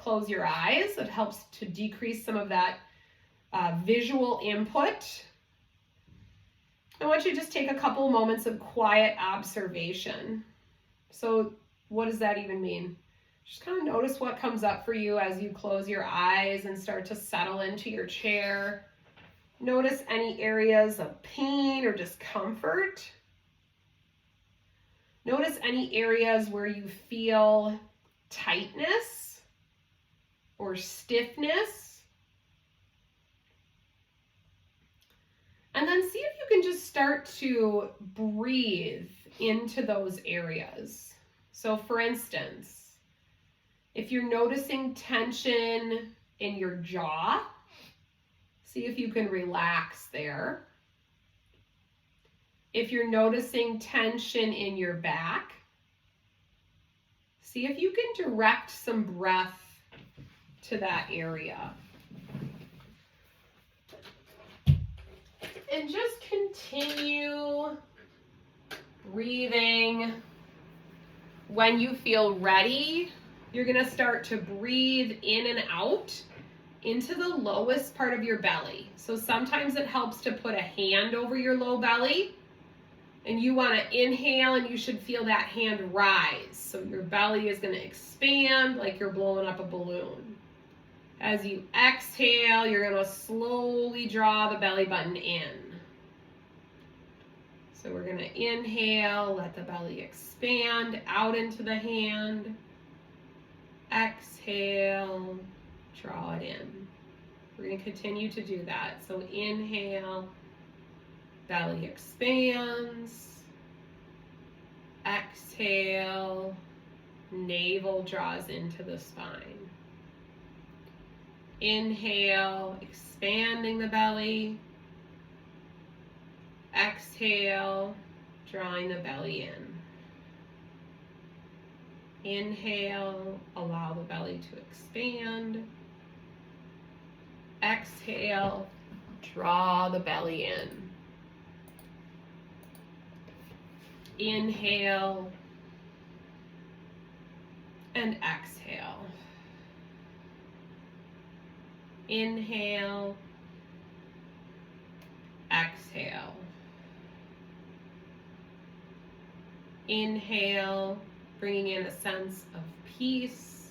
close your eyes. It helps to decrease some of that visual input. I want you to just take a couple moments of quiet observation. So what does that even mean? Just kind of notice what comes up for you as you close your eyes and start to settle into your chair. Notice any areas of pain or discomfort. Notice any areas where you feel tightness or stiffness. And then see if you can just start to breathe into those areas. So for instance, if you're noticing tension in your jaw, see if you can relax there. If you're noticing tension in your back, see if you can direct some breath to that area. And just continue breathing. When you feel ready, you're going to start to breathe in and out into the lowest part of your belly. So sometimes it helps to put a hand over your low belly. And you want to inhale and you should feel that hand rise. So your belly is going to expand like you're blowing up a balloon. As you exhale, you're going to slowly draw the belly button in. So we're going to inhale, let the belly expand out into the hand. Exhale, draw it in. We're going to continue to do that. So inhale, belly expands. Exhale, navel draws into the spine. Inhale, expanding the belly. Exhale, drawing the belly in. Inhale, allow the belly to expand. Exhale, draw the belly in. Inhale and exhale. Inhale, exhale. Inhale, bringing in a sense of peace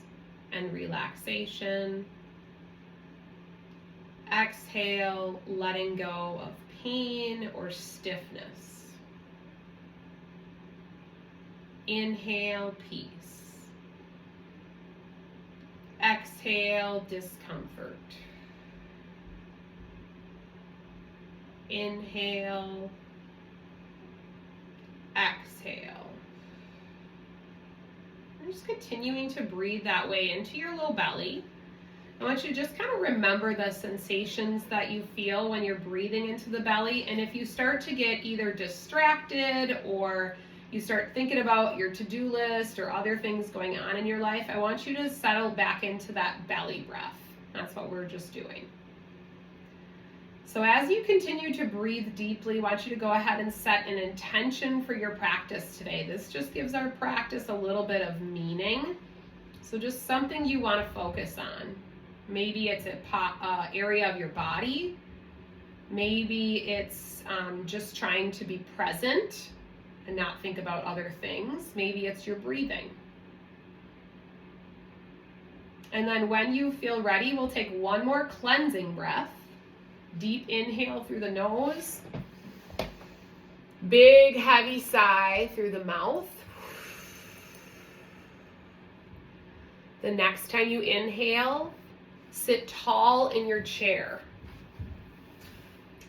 and relaxation. Exhale, letting go of pain or stiffness. Inhale, peace. Exhale, discomfort. Inhale, exhale. And just continuing to breathe that way into your low belly. I want you to just kind of remember the sensations that you feel when you're breathing into the belly. And if you start to get either distracted or you start thinking about your to-do list or other things going on in your life, I want you to settle back into that belly breath. That's what we're just doing. So as you continue to breathe deeply, I want you to go ahead and set an intention for your practice today. This just gives our practice a little bit of meaning. So just something you want to focus on. Maybe it's an area of your body. Maybe it's just trying to be present and not think about other things. Maybe it's your breathing. And then when you feel ready, we'll take one more cleansing breath. Deep inhale through the nose. Big heavy sigh through the mouth. The next time you inhale, sit tall in your chair.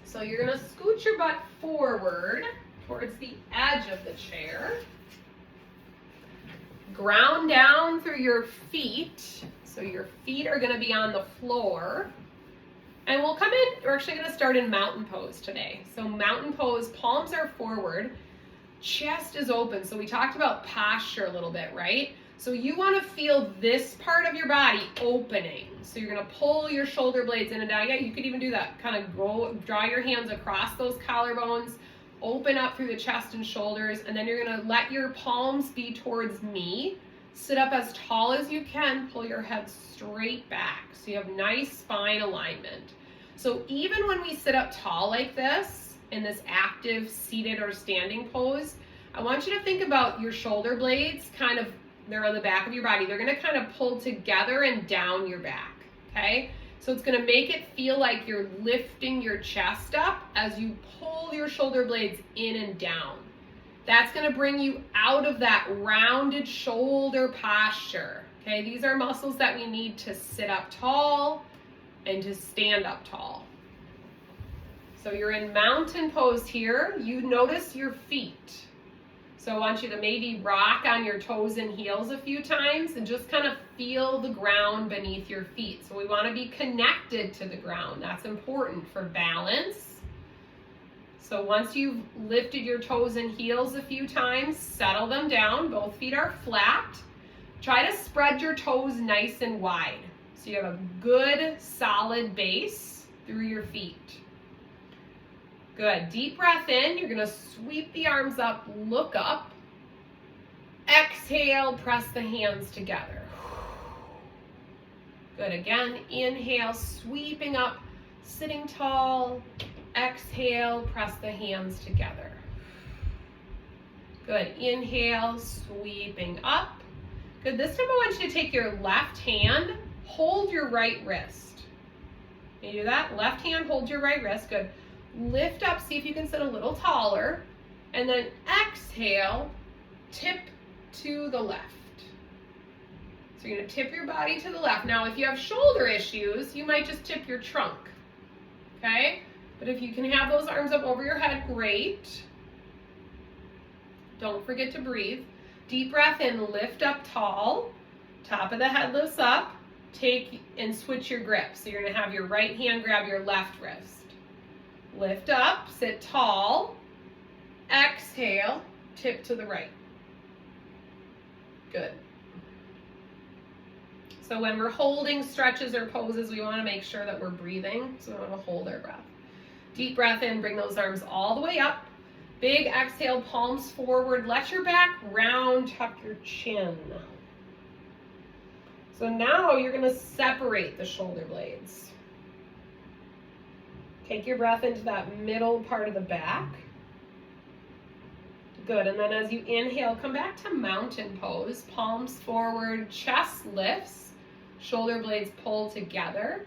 So you're going to scoot your butt forward towards the edge of the chair. Ground down through your feet. So your feet are going to be on the floor. And we'll come in, we're actually going to start in mountain pose today. So mountain pose, palms are forward, chest is open. So we talked about posture a little bit, right? So you want to feel this part of your body opening. So you're going to pull your shoulder blades in and down. Yeah, you could even do that. Kind of draw your hands across those collarbones, open up through the chest and shoulders, and then you're going to let your palms be towards me. Sit up as tall as you can, pull your head straight back so you have nice spine alignment. So even when we sit up tall like this, in this active seated or standing pose, I want you to think about your shoulder blades kind of, they're on the back of your body. They're gonna kind of pull together and down your back, okay? So it's gonna make it feel like you're lifting your chest up as you pull your shoulder blades in and down. That's gonna bring you out of that rounded shoulder posture, okay? These are muscles that we need to sit up tall and to stand up tall. So you're in mountain pose here. You notice your feet. So I want you to maybe rock on your toes and heels a few times and just kind of feel the ground beneath your feet. So we want to be connected to the ground. That's important for balance. So once you've lifted your toes and heels a few times, settle them down. Both feet are flat. Try to spread your toes nice and wide so you have a good solid base through your feet. Good. Deep breath in. You're going to sweep the arms up, look up. Exhale, press the hands together. Good. Again, inhale, sweeping up, sitting tall. Exhale, press the hands together. Good. Inhale, sweeping up. Good. This time I want you to take your left hand, hold your right wrist. Can you do that? Left hand, hold your right wrist. Good. Lift up, see if you can sit a little taller. And then exhale, tip to the left. So you're going to tip your body to the left. Now, if you have shoulder issues, you might just tip your trunk. Okay? But if you can have those arms up over your head, great. Don't forget to breathe. Deep breath in, lift up tall. Top of the head lifts up. Take and switch your grip. So you're going to have your right hand grab your left wrist. Lift up, sit tall. Exhale, tip to the right. Good. So when we're holding stretches or poses, we want to make sure that we're breathing. So we want to hold our breath. Deep breath in, bring those arms all the way up. Big exhale, palms forward. Let your back round, tuck your chin. So now you're going to separate the shoulder blades. Take your breath into that middle part of the back. Good, and then as you inhale, come back to mountain pose. Palms forward, chest lifts, shoulder blades pull together.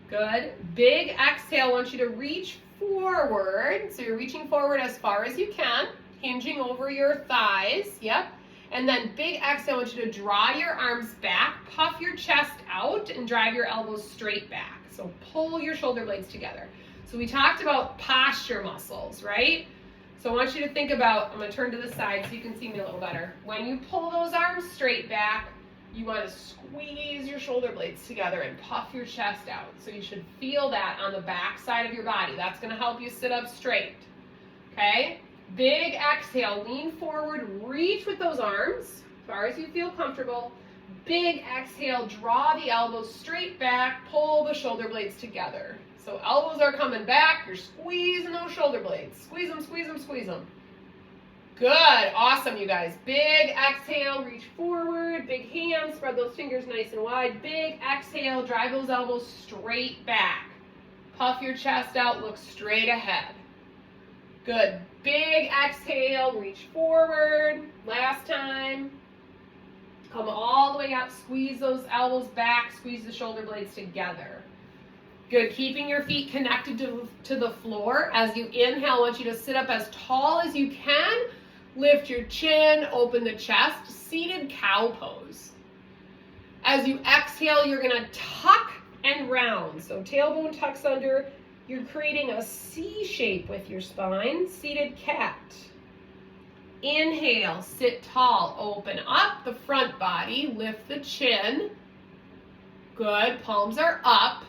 Good. Big exhale, I want you to reach forward. So you're reaching forward as far as you can, hinging over your thighs. Yep. And then big exhale, I want you to draw your arms back, puff your chest out, and drive your elbows straight back. So pull your shoulder blades together. So we talked about posture muscles, right? So I want you to think about, I'm going to turn to the side so you can see me a little better. When you pull those arms straight back, you want to squeeze your shoulder blades together and puff your chest out. So you should feel that on the back side of your body. That's going to help you sit up straight. Okay? Big exhale, lean forward, reach with those arms as far as you feel comfortable. Big exhale, draw the elbows straight back, pull the shoulder blades together. So elbows are coming back, you're squeezing those shoulder blades. Squeeze them, squeeze them, squeeze them. Good, awesome you guys. Big exhale, reach forward, big hands, spread those fingers nice and wide. Big exhale, drive those elbows straight back. Puff your chest out, look straight ahead. Good, big exhale, reach forward. Last time. Come all the way up, squeeze those elbows back, squeeze the shoulder blades together. Good, keeping your feet connected to the floor. As you inhale, I want you to sit up as tall as you can. Lift your chin, open the chest, seated cow pose. As you exhale, you're gonna tuck and round. So tailbone tucks under. You're creating a C shape with your spine, seated cat. Inhale, sit tall, open up the front body, lift the chin. Good, palms are up.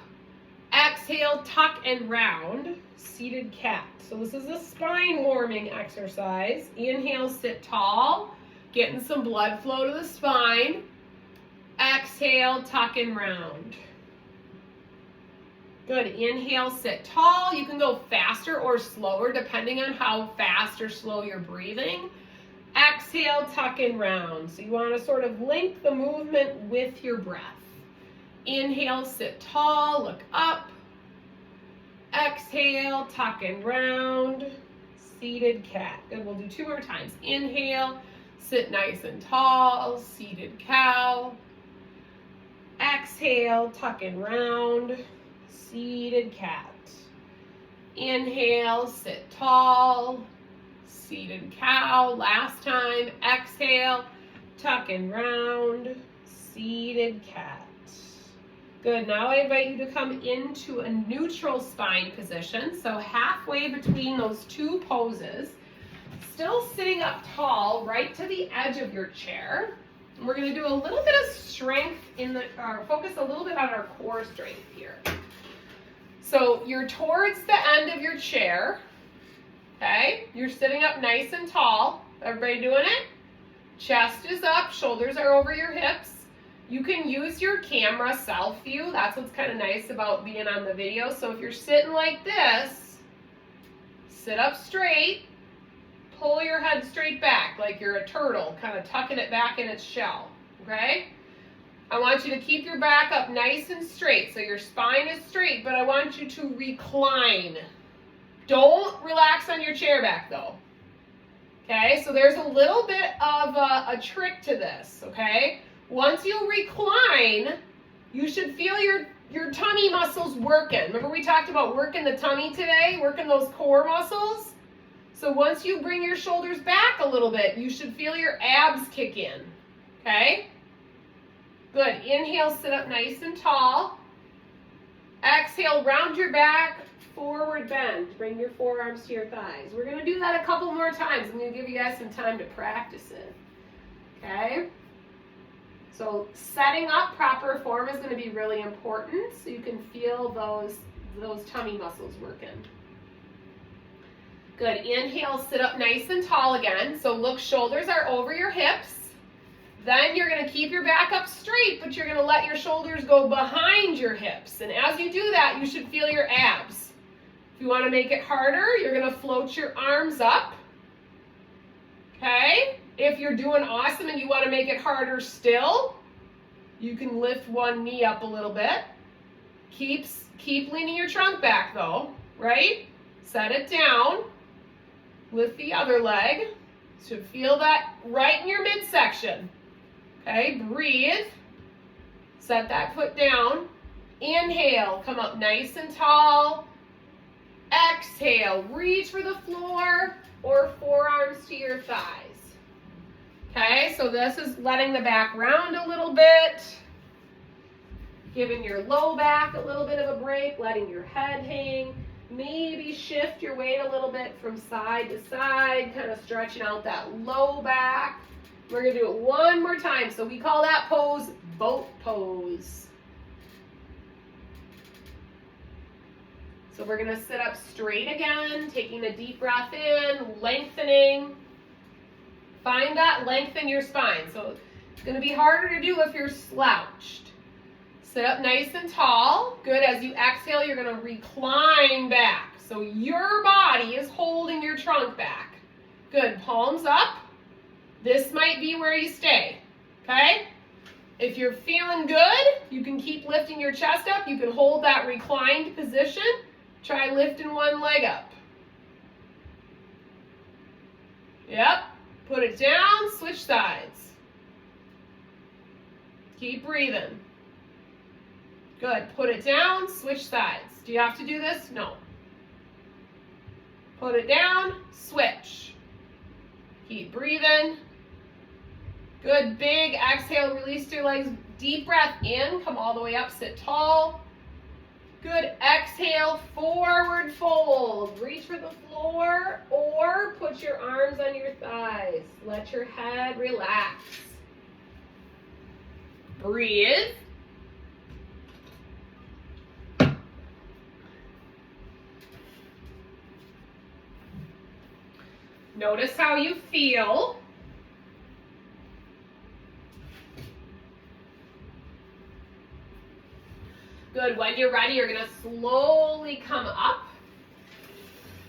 Exhale, tuck and round, seated cat. So this is a spine warming exercise. Inhale, sit tall, getting some blood flow to the spine. Exhale, tuck and round. Good, inhale, sit tall. You can go faster or slower depending on how fast or slow you're breathing. Exhale, tuck and round. So you want to sort of link the movement with your breath. Inhale, sit tall, look up. Exhale, tuck and round. Seated cat. Good, we'll do 2 more times. Inhale, sit nice and tall, seated cow. Exhale, tuck and round, seated cat. Inhale, sit tall, seated cow. Last time, exhale, tuck and round, seated cat. Good, now I invite you to come into a neutral spine position, so halfway between those 2 poses, still sitting up tall, right to the edge of your chair. And we're gonna do a little bit of strength focus a little bit on our core strength here. So you're towards the end of your chair, okay? You're sitting up nice and tall. Everybody doing it? Chest is up, shoulders are over your hips. You can use your camera self view. That's what's kind of nice about being on the video. So if you're sitting like this, sit up straight, pull your head straight back like you're a turtle, kind of tucking it back in its shell, okay? I want you to keep your back up nice and straight, so your spine is straight, but I want you to recline. Don't relax on your chair back though, okay? So there's a little bit of a trick to this, okay? Once you recline, you should feel your tummy muscles working. Remember we talked about working the tummy today, working those core muscles? So once you bring your shoulders back a little bit, you should feel your abs kick in, okay? Good, inhale, sit up nice and tall. Exhale, round your back, forward bend. Bring your forearms to your thighs. We're gonna do that a couple more times. I'm gonna give you guys some time to practice it, okay? So setting up proper form is gonna be really important so you can feel those tummy muscles working. Good, inhale, sit up nice and tall again. So look, shoulders are over your hips. Then you're gonna keep your back up straight, but you're gonna let your shoulders go behind your hips. And as you do that, you should feel your abs. If you wanna make it harder, you're gonna float your arms up, okay? If you're doing awesome and you wanna make it harder still, you can lift one knee up a little bit. Keep leaning your trunk back though, right? Set it down. Lift the other leg. So feel that right in your midsection. Okay, breathe. Set that foot down. Inhale, come up nice and tall. Exhale, reach for the floor or forearms to your thighs. Okay, so this is letting the back round a little bit. Giving your low back a little bit of a break, letting your head hang. Maybe shift your weight a little bit from side to side, kind of stretching out that low back. We're gonna do it one more time. So we call that pose boat pose. So we're gonna sit up straight again, taking a deep breath in, lengthening. Find that length in your spine. So it's gonna be harder to do if you're slouched. Sit up nice and tall. Good, as you exhale, you're gonna recline back. So your body is holding your trunk back. Good, palms up. This might be where you stay, okay? If you're feeling good, you can keep lifting your chest up. You can hold that reclined position. Try lifting one leg up. Yep, put it down, switch sides. Keep breathing. Good, put it down, switch sides. Do you have to do this? No. Put it down, switch. Keep breathing. Good, big exhale, release your legs. Deep breath in, come all the way up, sit tall. Good, exhale, forward fold. Reach for the floor or put your arms on your thighs. Let your head relax. Breathe. Notice how you feel. Good, when you're ready, you're gonna slowly come up.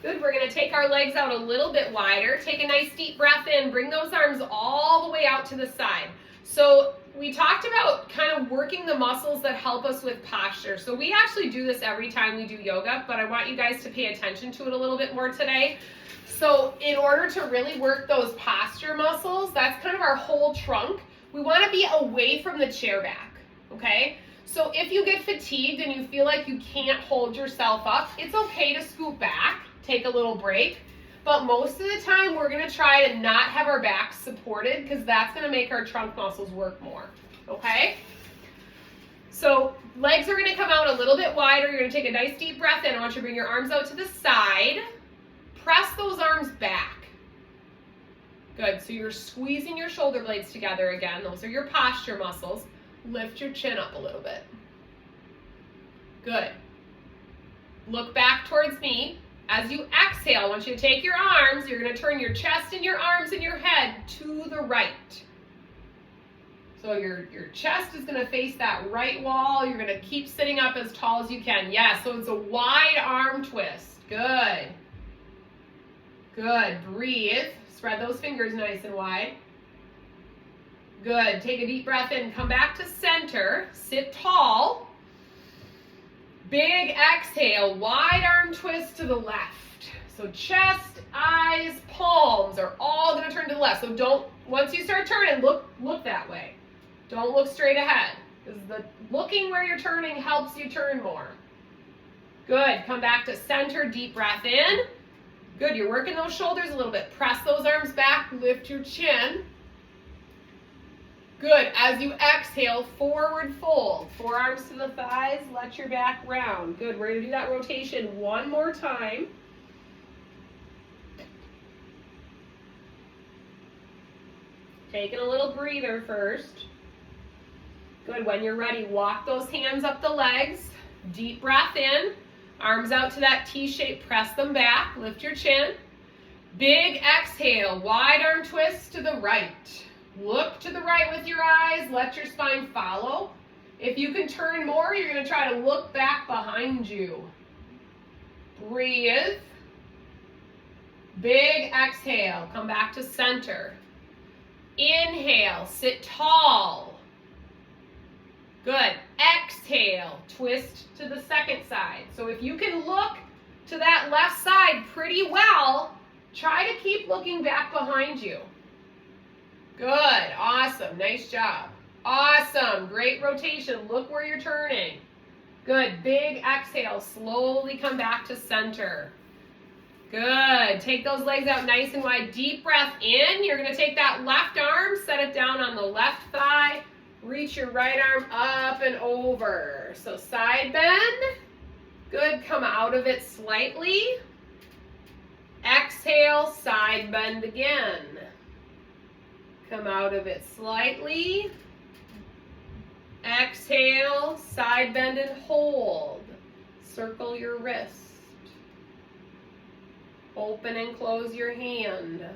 Good, we're gonna take our legs out a little bit wider. Take a nice deep breath in, bring those arms all the way out to the side. So we talked about kind of working the muscles that help us with posture. So we actually do this every time we do yoga, but I want you guys to pay attention to it a little bit more today. So in order to really work those posture muscles, that's kind of our whole trunk. We want to be away from the chair back, okay? So if you get fatigued and you feel like you can't hold yourself up, it's okay to scoot back, take a little break. But most of the time, we're going to try to not have our backs supported because that's going to make our trunk muscles work more, okay? So legs are going to come out a little bit wider. You're going to take a nice deep breath in. I want you to bring your arms out to the side. Press those arms back. Good, so you're squeezing your shoulder blades together again. Those are your posture muscles. Lift your chin up a little bit. Good. Look back towards me. As you exhale, I want you to take your arms. You're going to turn your chest and your arms and your head to the right. So your chest is going to face that right wall. You're going to keep sitting up as tall as you can. Yes, so it's a wide arm twist. Good. Good. Breathe. Spread those fingers nice and wide. Good. Take a deep breath in. Come back to center. Sit tall. Big exhale. Wide arm twist to the left. So chest, eyes, palms are all going to turn to the left. So don't, once you start turning, look that way. Don't look straight ahead. Because the looking where you're turning helps you turn more. Good. Come back to center. Deep breath in. Good, you're working those shoulders a little bit. Press those arms back, lift your chin. Good, as you exhale, forward fold. Forearms to the thighs, let your back round. Good, we're gonna do that rotation one more time. Taking a little breather first. Good, when you're ready, walk those hands up the legs. Deep breath in. Arms out to that T shape, press them back, lift your chin. Big exhale, wide arm twist to the right. Look to the right with your eyes, let your spine follow. If you can turn more, you're going to try to look back behind you. Breathe. Big exhale, come back to center. Inhale, sit tall. Good. Exhale, twist to the second side. So if you can look to that left side pretty well, try to keep looking back behind you. Good. Awesome. Nice job. Awesome. Great rotation. Look where you're turning. Good. Big exhale. Slowly come back to center. Good. Take those legs out nice and wide. Deep breath in. You're going to take that left arm, set it down on the left thigh. Reach your right arm up and over. So side bend. Good. Come out of it slightly. Exhale, side bend again. Come out of it slightly. Exhale, side bend and hold. Circle your wrist. Open and close your hand.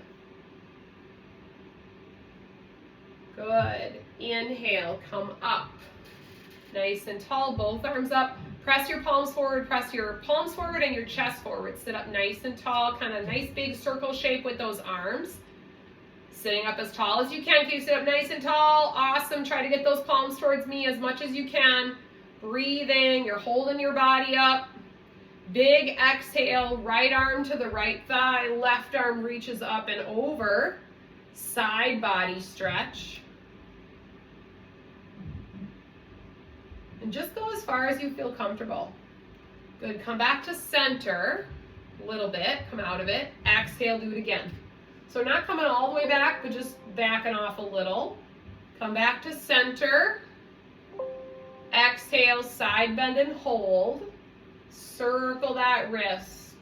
Good. Inhale, come up. Nice and tall, both arms up. Press your palms forward and your chest forward. Sit up nice and tall, kind of nice big circle shape with those arms. Sitting up as tall as you can. Can you sit up nice and tall? Awesome. Try to get those palms towards me as much as you can. Breathing, you're holding your body up. Big exhale, right arm to the right thigh, left arm reaches up and over. Side body stretch. And just go as far as you feel comfortable. Good, come back to center a little bit, come out of it. Exhale, do it again. So not coming all the way back, but just backing off a little. Come back to center. Exhale, side bend and hold. Circle that wrist.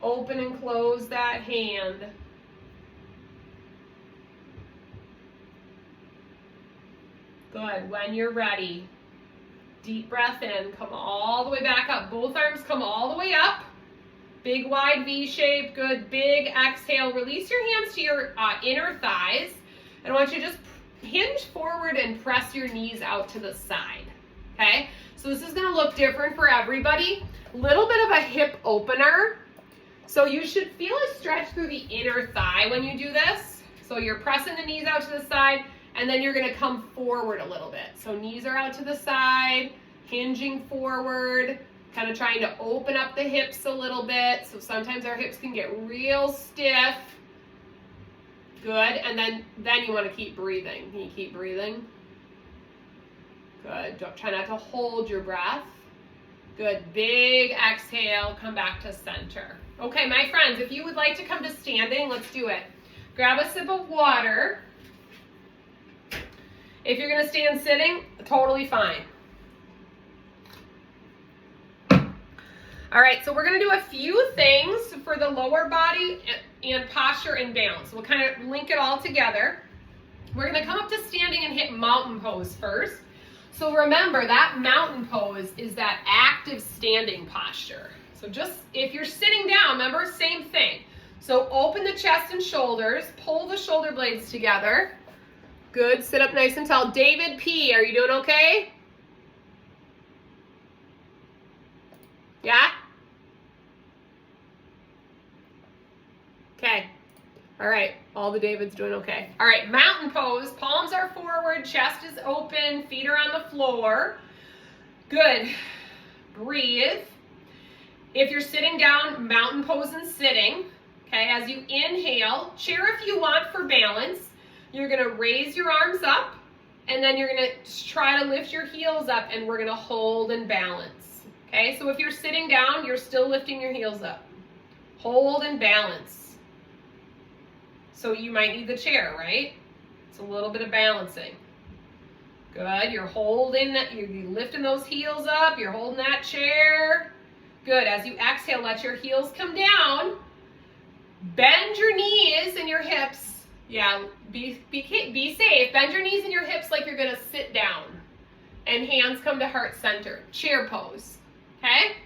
Open and close that hand. Good. When you're ready, deep breath in. Come all the way back up. Both arms come all the way up. Big wide V shape. Good. Big exhale. Release your hands to your inner thighs. And I want you to just hinge forward and press your knees out to the side. Okay? So this is going to look different for everybody. Little bit of a hip opener. So you should feel a stretch through the inner thigh when you do this. So you're pressing the knees out to the side, and then you're gonna come forward a little bit. So knees are out to the side, hinging forward, kind of trying to open up the hips a little bit. So sometimes our hips can get real stiff. Good, and then you want to keep breathing. Can you keep breathing? Good, try not to hold your breath. Good, big exhale, come back to center. Okay, my friends, if you would like to come to standing, let's do it. Grab a sip of water. If you're gonna stand sitting, totally fine. All right, so we're gonna do a few things for the lower body and posture and balance. We'll kind of link it all together. We're gonna come up to standing and hit mountain pose first. So remember, that mountain pose is that active standing posture. So just, if you're sitting down, remember, same thing. So open the chest and shoulders, pull the shoulder blades together. Good, sit up nice and tall. David P., are you doing okay? Yeah? Okay. All right, all the Davids doing okay. All right, mountain pose. Palms are forward, chest is open, feet are on the floor. Good. Breathe. If you're sitting down, mountain pose and sitting. Okay, as you inhale, chair if you want for balance. You're gonna raise your arms up, and then you're gonna try to lift your heels up, and we're gonna hold and balance. Okay, so if you're sitting down, you're still lifting your heels up. Hold and balance. So you might need the chair, right? It's a little bit of balancing. Good, you're holding that, you're lifting those heels up, you're holding that chair. Good, as you exhale, let your heels come down. Bend your knees and your hips. Yeah, be safe. Bend your knees and your hips like you're gonna sit down. And hands come to heart center. Chair pose, okay?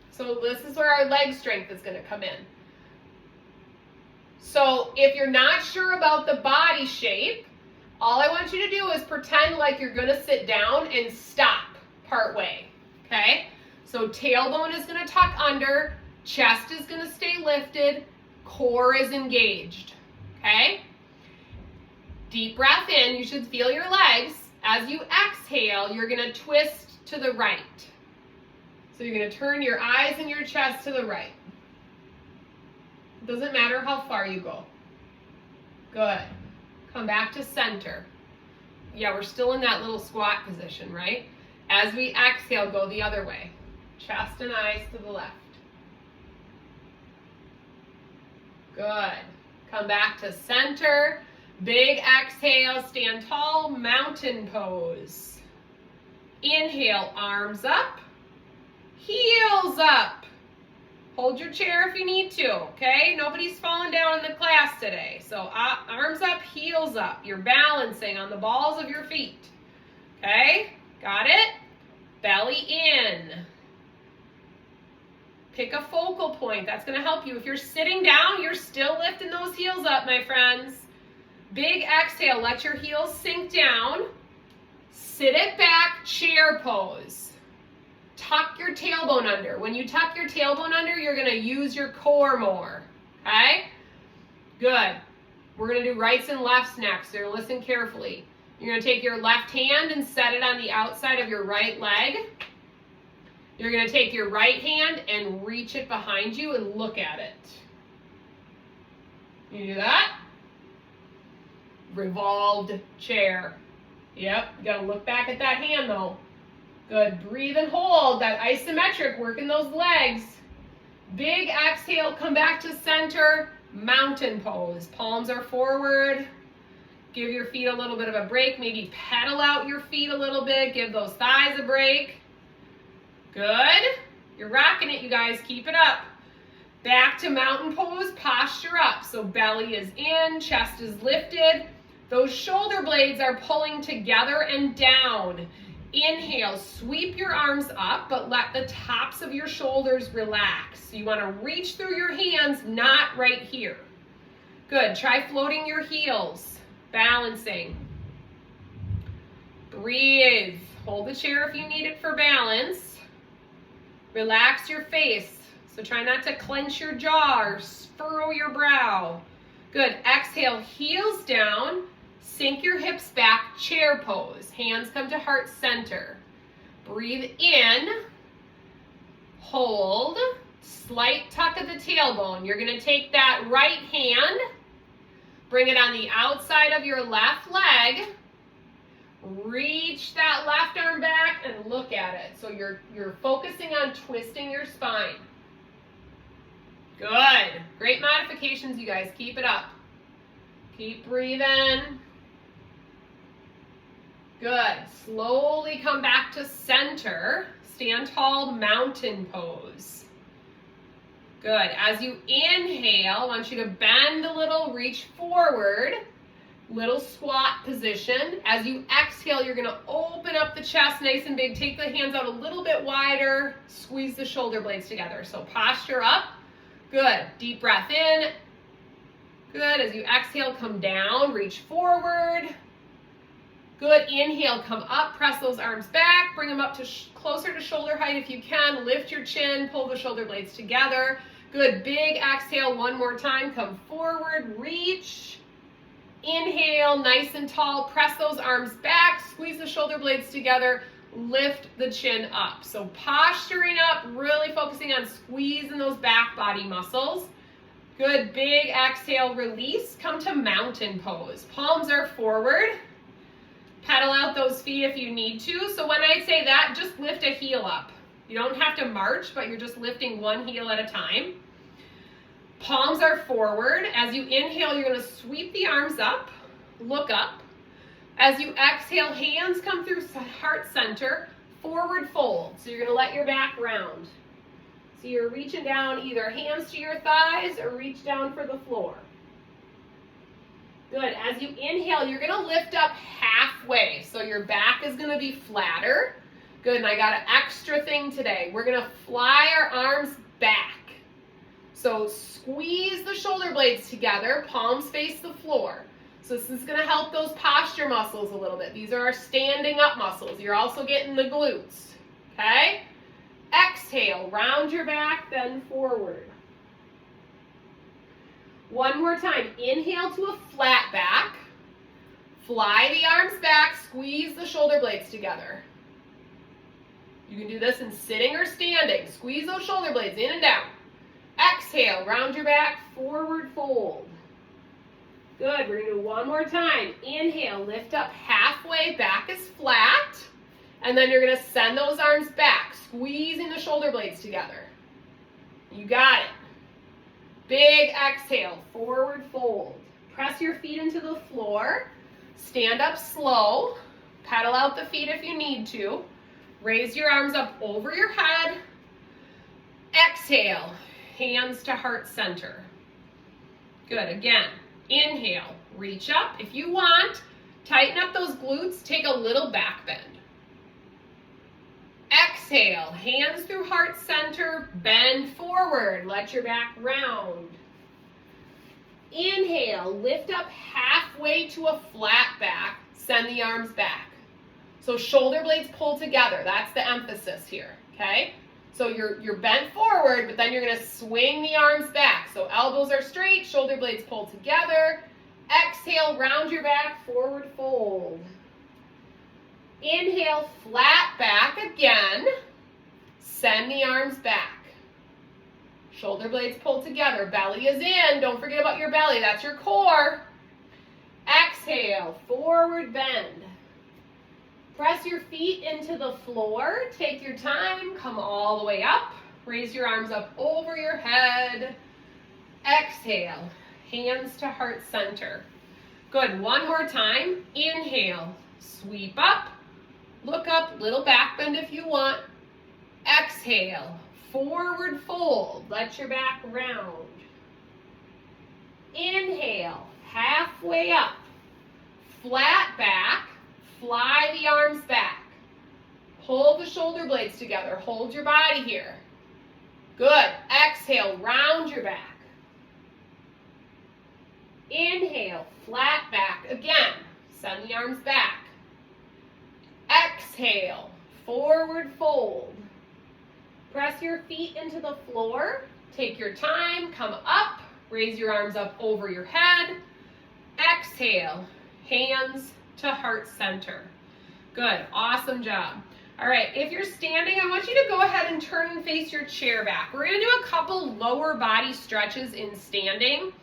So this is where our leg strength is gonna come in. So if you're not sure about the body shape, all I want you to do is pretend like you're gonna sit down and stop part way, okay? So tailbone is gonna tuck under, chest is gonna stay lifted, core is engaged, okay? Deep breath in, you should feel your legs. As you exhale, you're gonna twist to the right. So you're gonna turn your eyes and your chest to the right. Doesn't matter how far you go. Good. Come back to center. Yeah, we're still in that little squat position, right? As we exhale, go the other way. Chest and eyes to the left. Good. Come back to center. Big exhale, stand tall, mountain pose. Inhale, arms up, heels up. Hold your chair if you need to, okay? Nobody's falling down in the class today. So arms up, heels up. You're balancing on the balls of your feet, okay? Got it? Belly in. Pick a focal point. That's going to help you. If you're sitting down, you're still lifting those heels up, my friends. Big exhale. Let your heels sink down. Sit it back, chair pose. Tuck your tailbone under. When you tuck your tailbone under, you're going to use your core more, okay? Good. We're going to do rights and lefts next, so listen carefully. You're going to take your left hand and set it on the outside of your right leg. You're going to take your right hand and reach it behind you and look at it. You do that? Revolved chair. Yep, you got to look back at that hand though. Good, breathe and hold, that isometric, working those legs. Big exhale, come back to center, mountain pose. Palms are forward. Give your feet a little bit of a break, maybe pedal out your feet a little bit, give those thighs a break. Good, you're rocking it, you guys, keep it up. Back to mountain pose, posture up. So belly is in, chest is lifted. Those shoulder blades are pulling together and down. Inhale, sweep your arms up, but let the tops of your shoulders relax. You want to reach through your hands, not right here. Good, try floating your heels, balancing. Breathe, hold the chair if you need it for balance. Relax your face. So try not to clench your jaw or furrow your brow. Good. Exhale, heels down. Sink your hips back, chair pose. Hands come to heart center. Breathe in. Hold. Slight tuck of the tailbone. You're going to take that right hand, bring it on the outside of your left leg. Reach that left arm back and look at it. So you're focusing on twisting your spine. Good. Great modifications, you guys. Keep it up. Keep breathing. Good. Slowly come back to center. Stand tall, mountain pose. Good. As you inhale, I want you to bend a little, reach forward. Little squat position. As you exhale, you're going to open up the chest nice and big. Take the hands out a little bit wider. Squeeze the shoulder blades together. So posture up. Good. Deep breath in. Good. As you exhale, come down. Reach forward. Good. Inhale, come up. Press those arms back. Bring them up to closer to shoulder height if you can. Lift your chin. Pull the shoulder blades together. Good. Big exhale one more time. Come forward. Reach. Inhale, nice and tall, press those arms back, squeeze the shoulder blades together, lift the chin up. So posturing up, really focusing on squeezing those back body muscles. Good, big exhale, release, come to mountain pose. Palms are forward. Pedal out those feet if you need to. So when I say that, just lift a heel up. You don't have to march, but you're just lifting one heel at a time. Palms are forward. As you inhale, you're going to sweep the arms up, look up. As you exhale, hands come through heart center, forward fold. So you're going to let your back round. So you're reaching down, either hands to your thighs or reach down for the floor. Good. As you inhale, you're going to lift up halfway. So your back is going to be flatter. Good. And I got an extra thing today. We're going to fly our arms back. So squeeze the shoulder blades together, palms face the floor. So this is going to help those posture muscles a little bit. These are our standing up muscles. You're also getting the glutes, okay? Exhale, round your back, bend forward. One more time. Inhale to a flat back. Fly the arms back, squeeze the shoulder blades together. You can do this in sitting or standing. Squeeze those shoulder blades in and down. Exhale, round your back, forward fold. Good, we're going to do one more time. Inhale, lift up halfway, back is flat. And then you're going to send those arms back, squeezing the shoulder blades together. You got it. Big exhale, forward fold. Press your feet into the floor. Stand up slow. Pedal out the feet if you need to. Raise your arms up over your head. Exhale. Hands to heart center. Good. Again, inhale, reach up. If you want, tighten up those glutes, take a little back bend. Exhale, hands through heart center, bend forward, let your back round. Inhale, lift up halfway to a flat back, send the arms back. So shoulder blades pull together, that's the emphasis here, okay? So you're bent forward, but then you're going to swing the arms back. So elbows are straight, shoulder blades pull together. Exhale, round your back, forward fold. Inhale, flat back again. Send the arms back. Shoulder blades pull together. Belly is in. Don't forget about your belly. That's your core. Exhale, forward bend. Press your feet into the floor. Take your time. Come all the way up. Raise your arms up over your head. Exhale. Hands to heart center. Good. One more time. Inhale. Sweep up. Look up. Little back bend if you want. Exhale. Forward fold. Let your back round. Inhale. Halfway up. Flat back. Fly the arms back. Pull the shoulder blades together. Hold your body here. Good. Exhale, round your back. Inhale, flat back again. Send the arms back. Exhale, forward fold. Press your feet into the floor. Take your time, come up, raise your arms up over your head. Exhale, hands to heart center. Good, awesome job. All right, if you're standing, I want you to go ahead and turn and face your chair back. We're gonna do a couple lower body stretches in standing.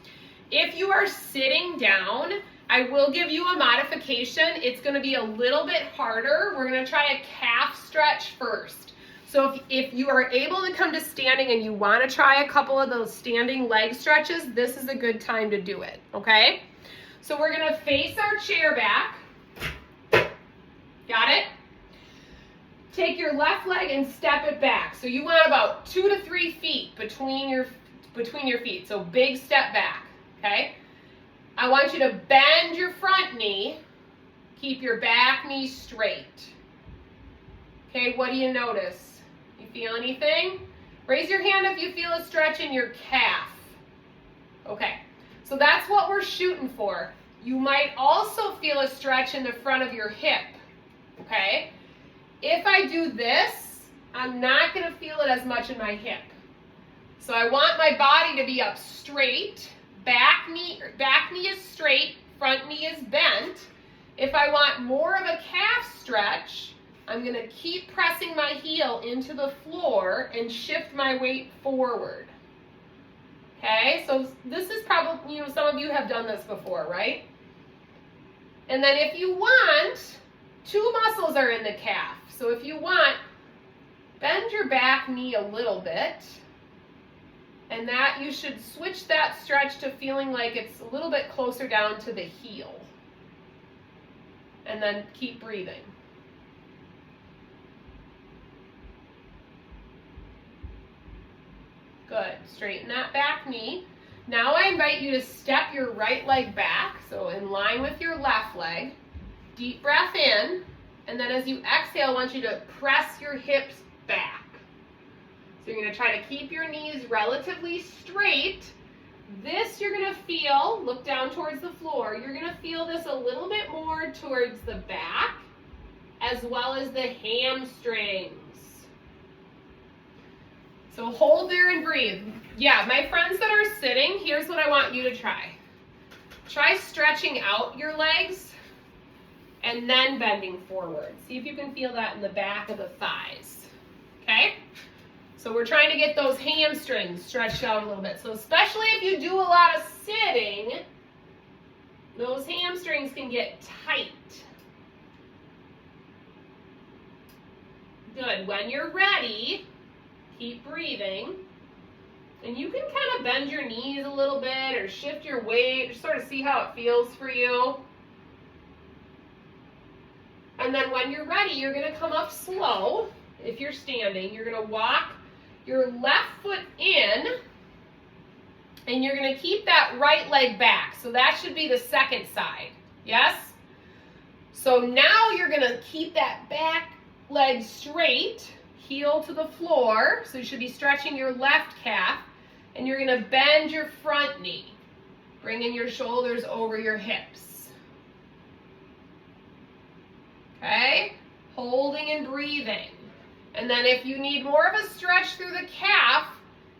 If you are sitting down, I will give you a modification. It's gonna be a little bit harder. We're gonna try a calf stretch first. So if you are able to come to standing and you wanna try a couple of those standing leg stretches, this is a good time to do it, okay? So we're gonna face our chair back. Got it? Take your left leg and step it back. So you want about 2 to 3 feet between your feet. So big step back, okay? I want you to bend your front knee. Keep your back knee straight. Okay, what do you notice? You feel anything? Raise your hand if you feel a stretch in your calf. Okay, so that's what we're shooting for. You might also feel a stretch in the front of your hip, okay? If I do this, I'm not gonna feel it as much in my hip. So I want my body to be up straight, back knee is straight, front knee is bent. If I want more of a calf stretch, I'm gonna keep pressing my heel into the floor and shift my weight forward. Okay, so this is probably, some of you have done this before, right? And then if you want, 2 muscles are in the calf. So if you want, bend your back knee a little bit, and that you should switch that stretch to feeling like it's a little bit closer down to the heel. And then keep breathing. Good, straighten that back knee. Now I invite you to step your right leg back, so in line with your left leg. Deep breath in. And then as you exhale, I want you to press your hips back. So you're gonna try to keep your knees relatively straight. This you're gonna feel, look down towards the floor, you're gonna feel this a little bit more towards the back, as well as the hamstrings. So hold there and breathe. Yeah, my friends that are sitting, here's what I want you to try. Try stretching out your legs and then bending forward. See if you can feel that in the back of the thighs, okay? So we're trying to get those hamstrings stretched out a little bit. So especially if you do a lot of sitting, those hamstrings can get tight. Good, when you're ready, keep breathing. And you can kind of bend your knees a little bit or shift your weight, just sort of see how it feels for you. And then when you're ready, you're gonna come up slow. If you're standing, you're gonna walk your left foot in, and you're gonna keep that right leg back. So that should be the second side, yes? So now you're gonna keep that back leg straight, heel to the floor. So you should be stretching your left calf, and you're gonna bend your front knee, bringing your shoulders over your hips. Okay, holding and breathing. And then if you need more of a stretch through the calf,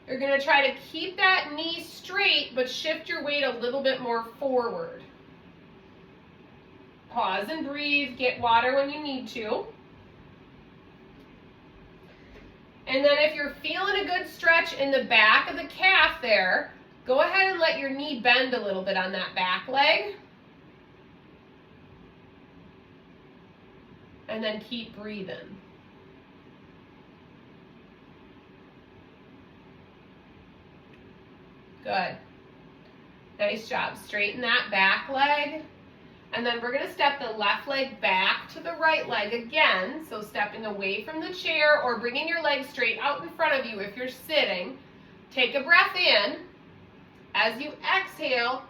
you're gonna try to keep that knee straight, but shift your weight a little bit more forward. Pause and breathe, get water when you need to. And then if you're feeling a good stretch in the back of the calf there, go ahead and let your knee bend a little bit on that back leg. And then keep breathing. Good. Nice job. Straighten that back leg. And then we're going to step the left leg back to the right leg again. So stepping away from the chair or bringing your leg straight out in front of you if you're sitting. Take a breath in. As you exhale,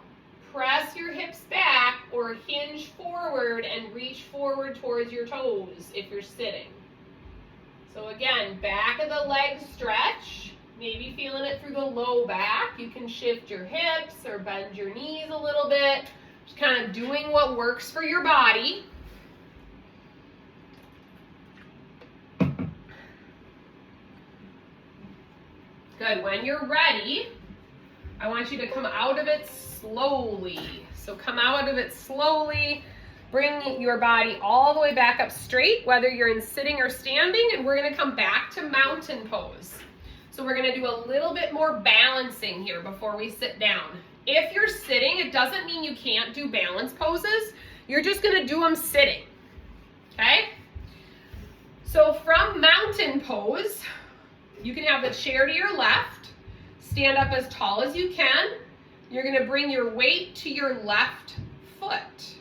press your hips back or hinge forward and reach forward towards your toes if you're sitting. So again, back of the leg stretch, maybe feeling it through the low back. You can shift your hips or bend your knees a little bit. Just kind of doing what works for your body. Good. When you're ready, I want you to come out of it slowly. So come out of it slowly. Bring your body all the way back up straight, whether you're in sitting or standing, and we're going to come back to mountain pose. So we're going to do a little bit more balancing here before we sit down. If you're sitting, it doesn't mean you can't do balance poses. You're just going to do them sitting. Okay? So from mountain pose, you can have the chair to your left. Stand up as tall as you can. You're going to bring your weight to your left foot.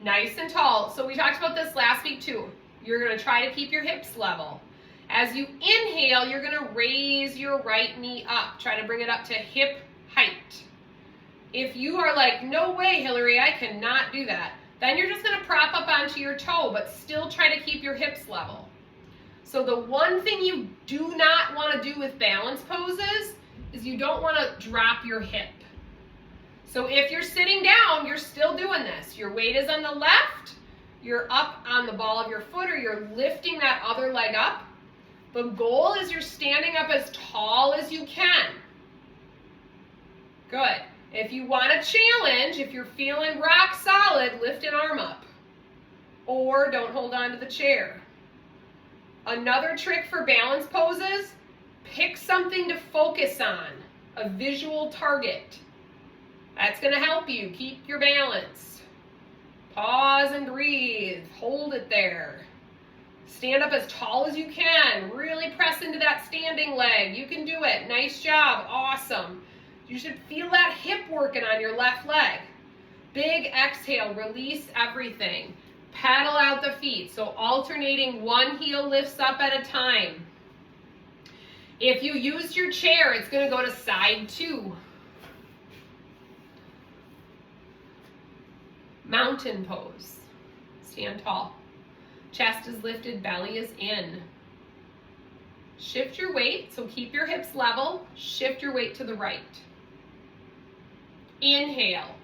Nice and tall. So we talked about this last week too. You're going to try to keep your hips level. As you inhale, you're going to raise your right knee up. Try to bring it up to hip height. If you are like, no way, Hillary, I cannot do that, then you're just going to prop up onto your toe, but still try to keep your hips level. So the one thing you do not want to do with balance poses is you don't want to drop your hip. So if you're sitting down, you're still doing this. Your weight is on the left, you're up on the ball of your foot, or you're lifting that other leg up. The goal is you're standing up as tall as you can. Good. If you want a challenge, if you're feeling rock solid, lift an arm up. Or don't hold on to the chair. Another trick for balance poses, pick something to focus on, a visual target. That's going to help you keep your balance. Pause and breathe. Hold it there. Stand up as tall as you can. Really press into that standing leg. You can do it. Nice job. Awesome. You should feel that hip working on your left leg. Big exhale. Release everything. Paddle out the feet. So alternating, one heel lifts up at a time. If you used your chair, it's going to go to side 2. Mountain pose. Stand tall. Chest is lifted, belly is in. Shift your weight, so keep your hips level. Shift your weight to the right. Inhale.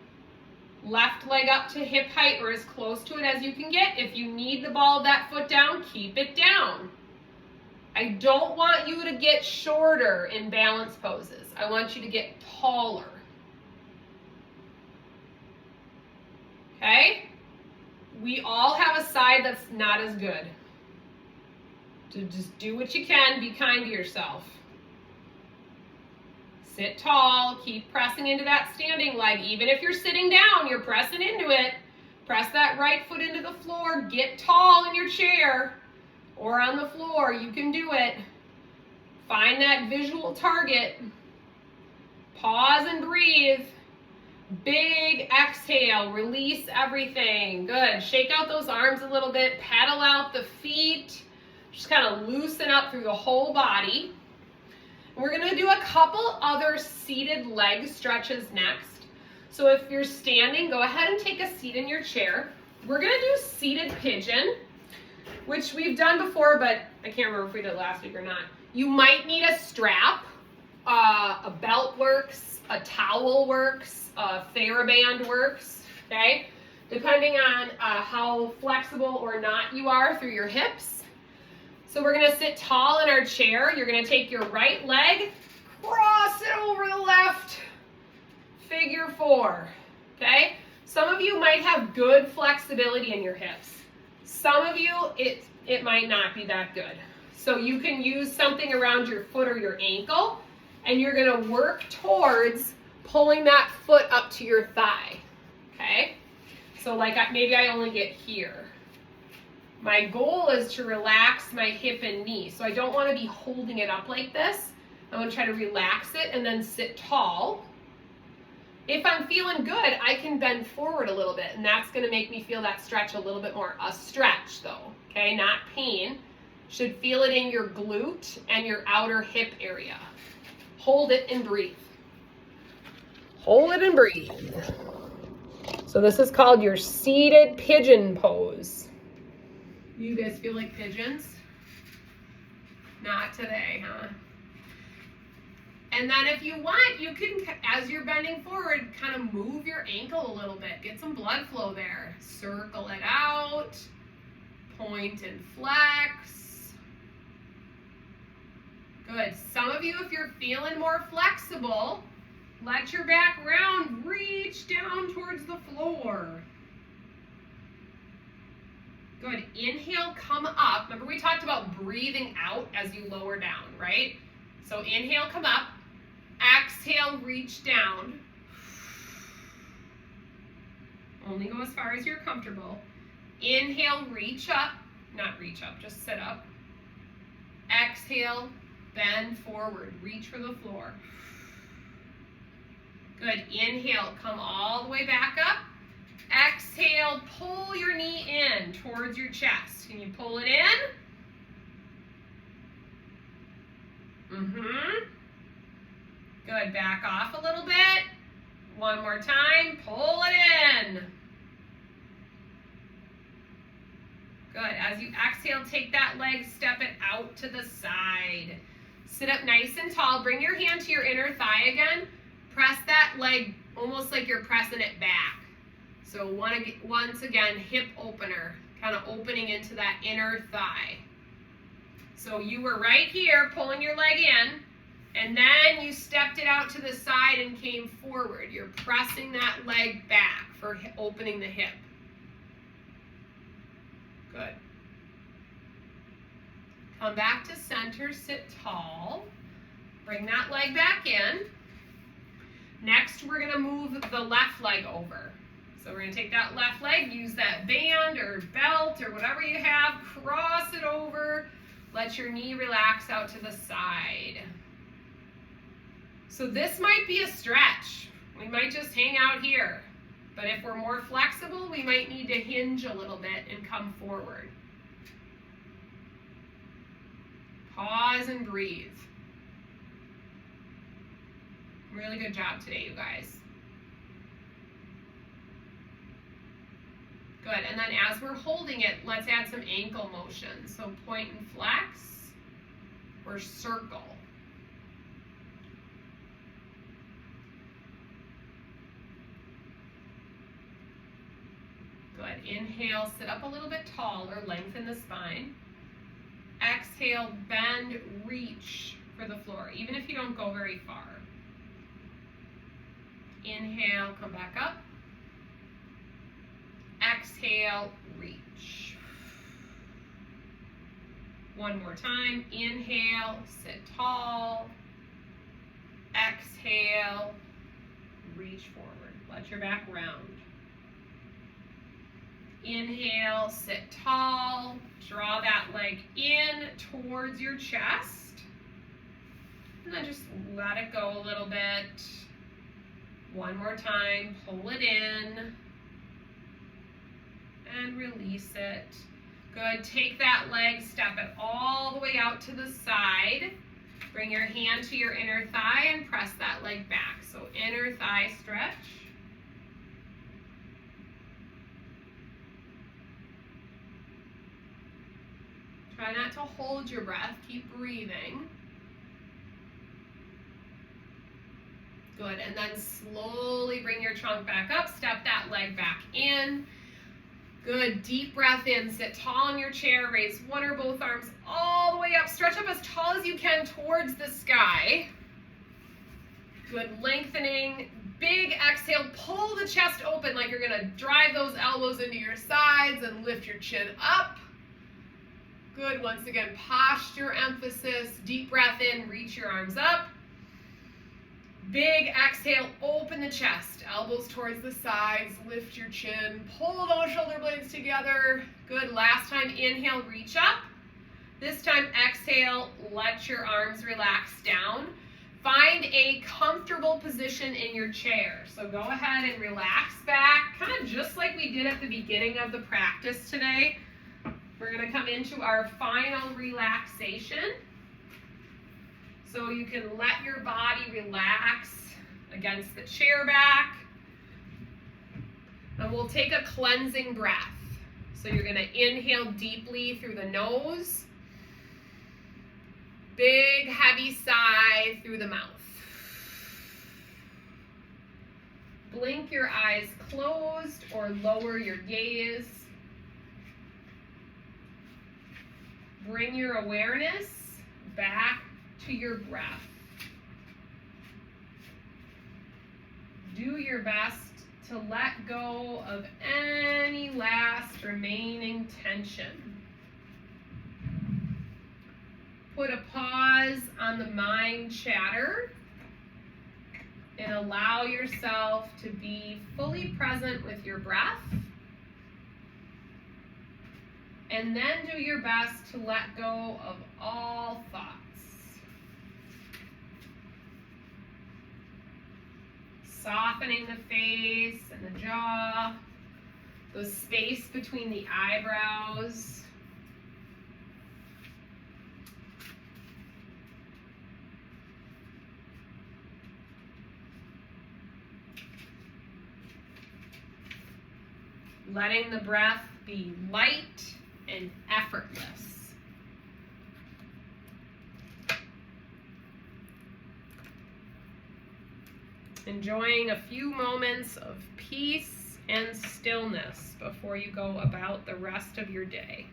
Left leg up to hip height or as close to it as you can get. If you need the ball of that foot down, keep it down. I don't want you to get shorter in balance poses. I want you to get taller. Okay? We all have a side that's not as good. So just do what you can. Be kind to yourself. Sit tall. Keep pressing into that standing leg. Even if you're sitting down, you're pressing into it. Press that right foot into the floor. Get tall in your chair or on the floor. You can do it. Find that visual target. Pause and breathe. Big exhale, release everything. Good. Shake out those arms a little bit, paddle out the feet. Just kind of loosen up through the whole body. We're going to do a couple other seated leg stretches next. So if you're standing, go ahead and take a seat in your chair. We're going to do seated pigeon, which we've done before, but I can't remember if we did it last week or not. You might need a strap. A belt works, a towel works. TheraBand works, okay? Depending on how flexible or not you are through your hips. So we're gonna sit tall in our chair. You're gonna take your right leg, cross it over the left, figure 4, okay? Some of you might have good flexibility in your hips. Some of you, it might not be that good. So you can use something around your foot or your ankle, and you're gonna work towards pulling that foot up to your thigh, okay? So like maybe I only get here. My goal is to relax my hip and knee. So I don't want to be holding it up like this. I want to try to relax it and then sit tall. If I'm feeling good, I can bend forward a little bit, and that's going to make me feel that stretch a little bit more. A stretch though, okay? Not pain. Should feel it in your glute and your outer hip area. Hold it and breathe. Hold it and breathe. So this is called your seated pigeon pose. You guys feel like pigeons? Not today, huh? And then if you want, you can, as you're bending forward, kind of move your ankle a little bit. Get some blood flow there. Circle it out. Point and flex. Good. Some of you, if you're feeling more flexible, let your back round, reach down towards the floor. Good. Inhale, come up. Remember we talked about breathing out as you lower down, right? So inhale, come up. Exhale, reach down. Only go as far as you're comfortable. Inhale, reach up. Not reach up, just sit up. Exhale, bend forward. Reach for the floor. Good. Inhale, come all the way back up. Exhale, pull your knee in towards your chest. Can you pull it in? Good. Back off a little bit. One more time. Pull it in. Good. As you exhale, take that leg, step it out to the side. Sit up nice and tall. Bring your hand to your inner thigh again. Press that leg almost like you're pressing it back. So once again, hip opener, kind of opening into that inner thigh. So you were right here pulling your leg in, and then you stepped it out to the side and came forward. You're pressing that leg back for opening the hip. Good. Come back to center, sit tall. Bring that leg back in. Next, we're going to move the left leg over. So we're going to take that left leg, use that band or belt or whatever you have, cross it over, let your knee relax out to the side. So this might be a stretch. We might just hang out here. But if we're more flexible, we might need to hinge a little bit and come forward. Pause and breathe. Really good job today, you guys. Good, and then as we're holding it, let's add some ankle motion. So point and flex, or circle. Good, inhale, sit up a little bit taller, lengthen the spine. Exhale, bend, reach for the floor, even if you don't go very far. Inhale, come back up. Exhale, reach. One more time. Inhale, sit tall. Exhale, reach forward. Let your back round. Inhale, sit tall. Draw that leg in towards your chest. And then just let it go a little bit. One more time. Pull it in. And release it. Good. Take that leg, step it all the way out to the side. Bring your hand to your inner thigh and press that leg back. So inner thigh stretch. Try not to hold your breath. Keep breathing. Good. And then slowly bring your trunk back up. Step that leg back in. Good, deep breath in, sit tall in your chair, raise one or both arms all the way up, stretch up as tall as you can towards the sky. Good, lengthening, big exhale, pull the chest open like you're gonna drive those elbows into your sides and lift your chin up. Good, once again, posture emphasis, deep breath in, reach your arms up. Big exhale, open the chest, elbows towards the sides, lift your chin, pull those shoulder blades together. Good, last time, inhale, reach up. This time, exhale, let your arms relax down. Find a comfortable position in your chair. So go ahead and relax back, kind of just like we did at the beginning of the practice today. We're gonna come into our final relaxation. So you can let your body relax against the chair back. And we'll take a cleansing breath. So you're going to inhale deeply through the nose. Big, heavy sigh through the mouth. Blink your eyes closed or lower your gaze. Bring your awareness back to your breath. Do your best to let go of any last remaining tension. Put a pause on the mind chatter and allow yourself to be fully present with your breath. And then do your best to let go of all thoughts. Softening the face and the jaw, the space between the eyebrows. Letting the breath be light and effortless. Enjoying a few moments of peace and stillness before you go about the rest of your day.